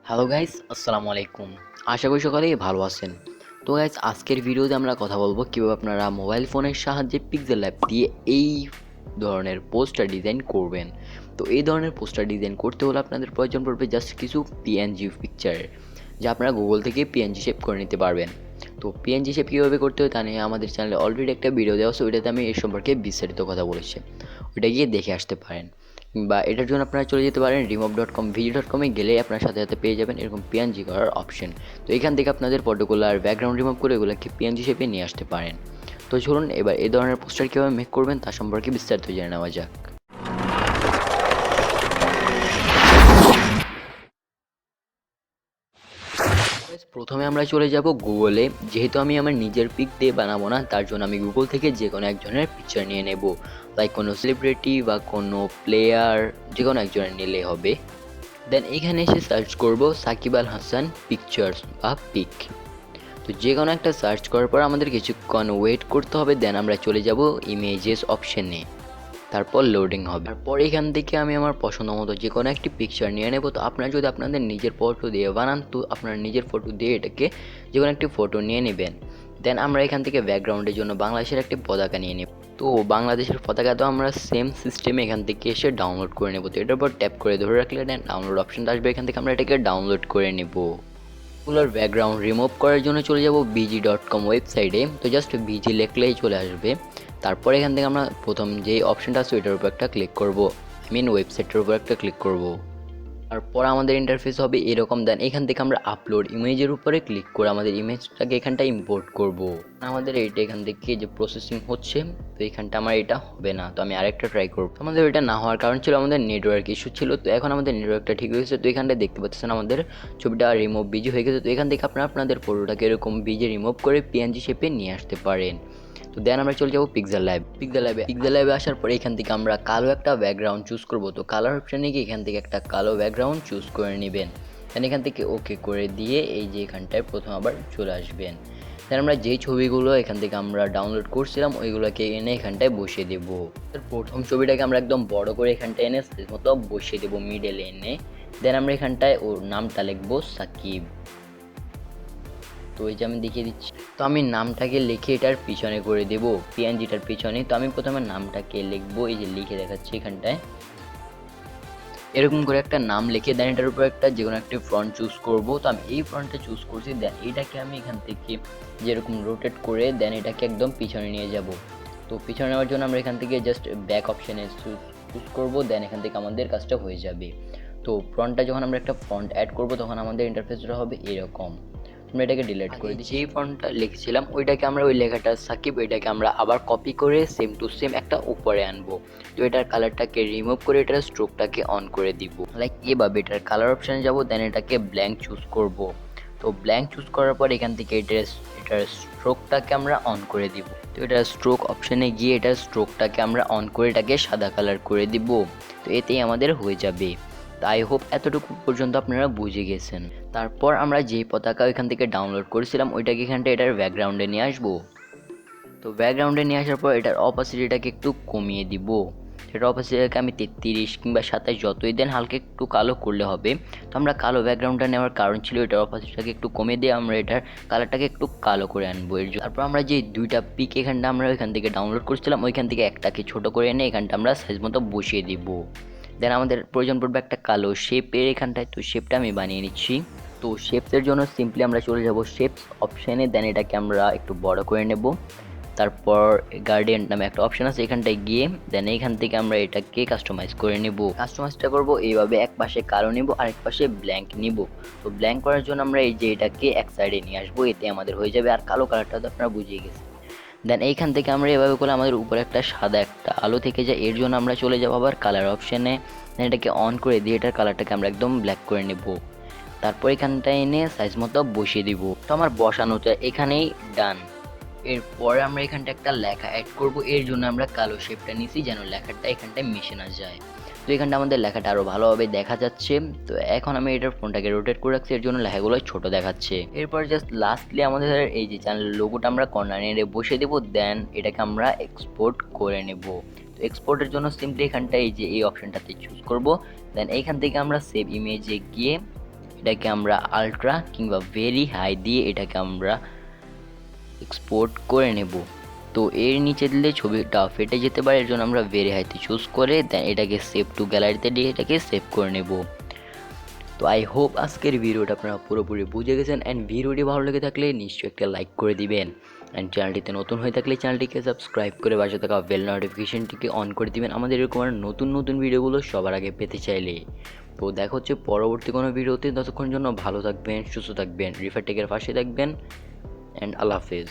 Hello guys, আসসালামু আলাইকুম। আশা করি সকলেই ভালো আছেন। তো গাইস, আজকের ভিডিওতে আমরা কথা বলবো কিভাবে আপনারা মোবাইল ফোনের সাহায্যে পিক্সেল ল্যাব দিয়ে এই ধরনের পোস্টার ডিজাইন করবেন। তো এই ধরনের পোস্টার ডিজাইন করতে হলে আপনাদের প্রয়োজন পড়বে জাস্ট কিছু পিএনজি পিকচারের, যা আপনারা গুগল থেকে পিএনজি শেপ করে নিতে পারবেন। তো পিএনজি শেপ কীভাবে করতে হয় তা নিয়ে আমাদের চ্যানেলে অলরেডি একটা ভিডিও দেওয়া আছে, ওইটাতে আমি এর সম্পর্কে বিস্তারিত কথা বলেছি, ওইটা গিয়ে দেখে আসতে পারেন। বা এটার জন্য আপনারা চলে যেতে পারেন remove.com video.com-এ গেলে আপনার সাথে সাথে পেয়ে যাবেন এরকম পিএনজি করার অপশন। তো এখান থেকে আপনাদের ফটোগুলার ব্যাকগ্রাউন্ড রিমুভ করে এগুলোকে পিএনজি শেপে নিয়ে আসতে পারেন। তো চলুন এবার এই ধরনের পোস্টার কীভাবে মেক করবেন তা সম্পর্কে বিস্তারিত জেনে নেওয়া যাক। প্রথমে আমরা চলে যাব গুগলে। যেহেতু আমি আমার নিজের পিক দিয়ে বানাবো না, তার জন্য আমি গুগল থেকে যে কোনো একজনের পিকচার নিয়ে নেব, লাইক কোনো সেলিব্রিটি বা কোনো প্লেয়ার, যে কোনো একজনের নিলেই হবে। দেন এখানে এসে সার্চ করব সাকিব আল হাসান পিকচার্স বা পিক। তো যে কোনো একটা সার্চ করার পর আমাদের কিছুক্ষণ ওয়েট করতে হবে। দেন আমরা চলে যাব ইমেজেস অপশনে, তারপর লোডিং হবে। তারপর এখান থেকে আমি আমার পছন্দ মতো যে কোনো একটি পিকচার নিয়ে নেব। তো আপনারা যদি আপনাদের নিজের ফটো দিয়ে বানান, তো আপনার নিজের ফটো দিয়ে এটাকে যে কোনো একটি ফটো নিয়ে নেবেন। দেন আমরা এখান থেকে ব্যাকগ্রাউন্ডের জন্য বাংলাদেশের একটি পতাকা নিয়ে নেব। তো বাংলাদেশের পতাকা তো আমরা সেম সিস্টেমে এখান থেকে এসে ডাউনলোড করে নেব। তো এটার উপর ট্যাপ করে ধরে রাখলে দেন ডাউনলোড অপশনটা আসবে, এখান থেকে আমরা এটাকে ডাউনলোড করে নেব। এগুলোর ব্যাকগ্রাউন্ড রিমুভ করার জন্য চলে যাব bg.com ওয়েবসাইটে। তো জাস্ট বিজি লিখলেই চলে আসবে। তারপর এখান থেকে আমরা প্রথম যে অপশনটা আছে ওইটার উপর একটা ক্লিক করব, ওয়েবসাইটের উপর একটা ক্লিক করব। তারপর আমাদের ইন্টারফেস হবে এরকম। দেন এখান থেকে আমরা আপলোড ইমেজের উপরে ক্লিক করে আমাদের ইমেজটাকে এখানটা ইম্পোর্ট করব। আমাদের এইটা এখান থেকে যে প্রসেসিং হচ্ছে, তো এখানটা আমার এটা হবে না, তো আমি আরেকটা ট্রাই করব। আমাদের এটা না হওয়ার কারণ ছিল আমাদের নেটওয়ার্ক ইস্যু ছিল। তো এখন আমাদের নেটওয়ার্কটা ঠিক হয়েছে। তো এখানটা দেখতে পাচ্ছেন আমাদের ছবিটা রিমুভ বিজি হয়ে গেছে। তো এখান থেকে আপনারা আপনাদের ফটোটাকে এরকম বিজি রিমুভ করে পিএনজি শেপে নিয়ে আসতে পারেন। তো দেন আমরা চলে যাবো পিক্সেল ল্যাবে আসার পরে এখান থেকে আমরা কালো একটা ব্যাকগ্রাউন্ড চুজ করব। তো কালার অপশানে গিয়ে এখান থেকে একটা কালো ব্যাকগ্রাউন্ড চুজ করে নেবেন। দেন এখান থেকে ওকে করে দিয়ে এই যে এখানটায় প্রথম আবার চলে আসবেন। দেন আমরা যেই ছবিগুলো এখান থেকে আমরা ডাউনলোড করছিলাম ওইগুলোকে এনে এখানটায় বসিয়ে দেবো। প্রথম ছবিটাকে আমরা একদম বড় করে এখানটায় এনে সাইজ মতো বসিয়ে দেবো মিডলে এনে। দেন আমরা এখানটায় ওর নামটা লিখবো সাকিব। তো এই যে আমি দেখিয়ে দিচ্ছি। তো আমি নামটাকে লিখে এটার পিছনে করে দেব, পিএনজিটার পিছনে। তো আমি প্রথমে নামটাকে লিখবো, এই যে লিখে দেখাচ্ছি এখানটায় এরকম করে একটা নাম লিখে। দেন এটার উপর একটা যে কোনো একটা ফ্রন্ট চুজ করব। তো আমি এই ফ্রন্টটা চুজ করছি। দেন এটাকে আমি এখান থেকে যেরকম রোটেট করে দেন এটাকে একদম পিছনে নিয়ে যাব। তো পিছনে নেওয়ার জন্য আমরা এখান থেকে জাস্ট ব্যাক অপশানে চুজ করব। দেন এখান থেকে আমাদের কাজটা হয়ে যাবে। তো ফ্রন্টটা যখন আমরা একটা ফন্ট অ্যাড করব তখন আমাদের ইন্টারফেসটা হবে এরকম। আমরা এটাকে ডিলিট করে দিই। যেই ফন্টটা লিখেছিলাম ওইটাকে আমরা ওই লেখাটা সাকিব, ওইটাকে আমরা আবার কপি করে সেম টু সেম একটা উপরে আনবো। তো এটার কালারটাকে রিমুভ করে এটার স্ট্রোকটাকে অন করে দিব, লাইক এভাবে। এটার কালার অপশানে যাব, দেন এটাকে ব্ল্যাঙ্ক চুজ করব। তো ব্ল্যাঙ্ক চুজ করার পর এখান থেকে এটার স্ট্রোকটাকে আমরা অন করে দিব। তো এটার স্ট্রোক অপশানে গিয়ে এটার স্ট্রোকটাকে আমরা অন করে এটাকে সাদা কালার করে দিব। তো এতেই আমাদের হয়ে যাবে। তাই হোপ এতটুকু পর্যন্ত আপনারা বুঝে গেছেন। তারপর আমরা যেই পতাকা ওইখান থেকে ডাউনলোড করেছিলাম ওইটাকে এখানটা এটার ব্যাকগ্রাউন্ডে নিয়ে আসবো। তো ব্যাকগ্রাউন্ডে নিয়ে আসার পর এটার অপাসিটিটাকে একটু কমিয়ে দিব। সেটার অপাসিটিটাকে আমি 33 কিংবা 27 যতই দেন হালকা একটু কালো করলে হবে। তো আমরা কালো ব্যাকগ্রাউন্ডটা নেওয়ার কারণ ছিল এটার অপাসিটিটাকে একটু কমিয়ে দিয়ে আমরা এটার কালারটাকে একটু কালো করে আনবো। তারপর আমরা যে দুইটা পিক এখানটা আমরা ওইখান থেকে ডাউনলোড করছিলাম ওইখান থেকে একটাকে ছোট করে এনে এখানটা আমরা সাইজ মতো বসিয়ে দিব। দেন আমাদের প্রয়োজন পড়বে একটা কালো শেপের এখানটায়। তো শেপটা আমি বানিয়ে নিচ্ছি। তো শেপসের জন্য সিম্পলি আমরা চলে যাব শেপস অপশানে। দেন এটাকে আমরা একটু বড় করে নেব। তারপর গার্ডিয়ান নামে একটা অপশান আছে এখানটায় গিয়ে দেন এইখান থেকে আমরা এটাকে কাস্টমাইজ করে নেব। কাস্টমাইজটা করব এইভাবে, এক পাশে কালো নিব আর এক পাশে ব্ল্যাঙ্ক নিব। তো ব্ল্যাঙ্ক করার জন্য আমরা এই যে এটাকে এক সাইডে নিয়ে আসবো, এতে আমাদের হয়ে যাবে। আর কালো কালারটা তো আপনারা বুঝিয়ে গেছেন। দেন এইখান থেকে আমরা এভাবে করে আমাদের উপরে একটা সাদা একটা আলো থেকে যায়, এর জন্য আমরা চলে যাবো আবার কালার অপশানে। দেন এটাকে অন করে দিয়ে এটার কালারটাকে আমরা একদম ব্ল্যাক করে নেব। তারপর এখানটায় এনে সাইজ মতো বসিয়ে দিব। তো আমার বসানোটা এখানেই ডান। এরপরে আমরা এখানটা একটা লেখা অ্যাড করব, এর জন্য আমরা কালো শেপটা নিছি যেন লেখাটা এখানটায় মিশে না যায়। তো এখানটা আমাদের লেখাটা আরও ভালোভাবে দেখা যাচ্ছে। তো এখন আমি এটার ফোনটাকে রোটেট করে রাখছি, এর জন্য লেখাগুলো ছোট দেখাচ্ছে। এরপর জাস্ট লাস্টলি আমাদের এই যে চ্যানেল লোগোটা আমরা কর্নারে বসে দেবো। দেন এটাকে আমরা এক্সপোর্ট করে নেব। তো এক্সপোর্টের জন্য সিম্পলি এখানটা এই যে এই অপশানটাতে চুজ করব। দেন এইখান থেকে আমরা সেভ ইমেজে গিয়ে এটাকে আমরা আলট্রা কিংবা ভেরি হাই দিয়ে এটাকে আমরা এক্সপোর্ট করে নেব। তো এর নিচে দিলে ছবিটা ফেটে যেতে পারে, এর জন্য আমরা ভেরি হাইতে চুজ করে দেন এটাকে সেভ টু গ্যালারিতে দিয়ে এটাকে সেভ করে নেব। তো আই হোপ আজকের ভিডিওটা আপনারা পুরোপুরি বুঝে গেছেন, অ্যান্ড ভিডিওটি ভালো লেগে থাকলে নিশ্চয়ই একটা লাইক করে দিবেন, অ্যান্ড চ্যানেলটিতে নতুন হয়ে থাকলে চ্যানেলটিকে সাবস্ক্রাইব করে পাশে থাকা বেল নোটিফিকেশনটিকে অন করে দিবেন আমাদের এরকম নতুন নতুন ভিডিওগুলো সবার আগে পেতে চাইলে। তো দেখা হচ্ছে পরবর্তী কোনো ভিডিওতে, ততক্ষণ জন্য ভালো থাকবেন, সুস্থ থাকবেন, রিফাত টেকের পাশে থাকবেন, অ্যান্ড আল্লাহ হাফেজ।